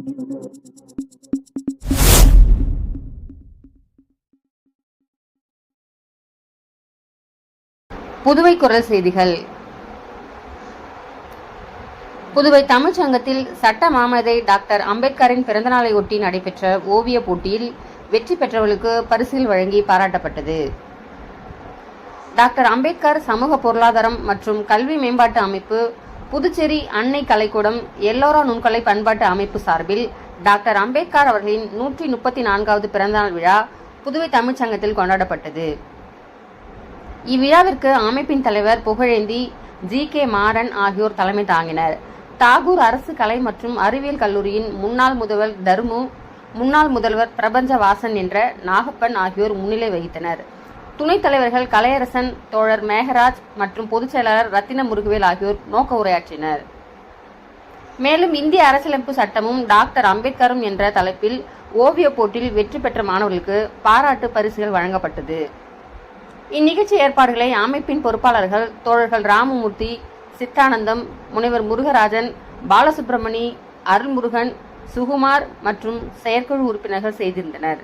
புதுவை குரல் செய்திகள். புதுவை தமிழ்ச்சங்கத்தில் சட்ட மாமேதை டாக்டர் அம்பேத்கரின் பிறந்தநாளை ஒட்டி நடைபெற்ற ஓவிய போட்டியில் வெற்றி பெற்றவர்களுக்கு பரிசில் வழங்கி பாராட்டப்பட்டது. டாக்டர் அம்பேத்கர் சமூக பொருளாதாரம் மற்றும் கல்வி மேம்பாட்டு அமைப்பு, புதுச்சேரி அன்னை கலைக்கூடம், எல்லோரா நுண்கலை பண்பாட்டு அமைப்பு சார்பில் டாக்டர் அம்பேத்கர் அவர்களின் 134வது பிறந்தநாள் விழா புதுவை தமிழ்ச்சங்கத்தில் கொண்டாடப்பட்டது. இவ்விழாவிற்கு அமைப்பின் தலைவர் புகழேந்தி, ஜி.கே. மாறன் ஆகியோர் தலைமை தாங்கினர். தாகூர் அரசு கலை மற்றும் அறிவியல் கல்லூரியின் முன்னாள் முதல்வர் தர்மு, முன்னாள் முதல்வர் பிரபஞ்ச வாசன் என்ற நாகப்பன் ஆகியோர் முன்னிலை வகித்தனர். துணைத் தலைவர்கள் கலையரசன், தோழர் மேகராஜ் மற்றும் பொதுச் செயலாளர் ரத்தின முருகவேல் ஆகியோர் நோக்க உரையாற்றினர். மேலும் இந்திய அரசியலமைப்பு சட்டமும் டாக்டர் அம்பேத்கரும் என்ற தலைப்பில் ஓவிய போட்டியில் வெற்றி பெற்ற மாணவர்களுக்கு பாராட்டு பரிசுகள் வழங்கப்பட்டது. இந்நிகழ்ச்சி ஏற்பாடுகளை அமைப்பின் பொறுப்பாளர்கள் தோழர்கள் ராமமூர்த்தி, சித்தானந்தம், முனைவர் முருகராஜன், பாலசுப்ரமணி, அருள்முருகன், சுகுமார் மற்றும் செயற்குழு உறுப்பினர்கள் செய்திருந்தனர்.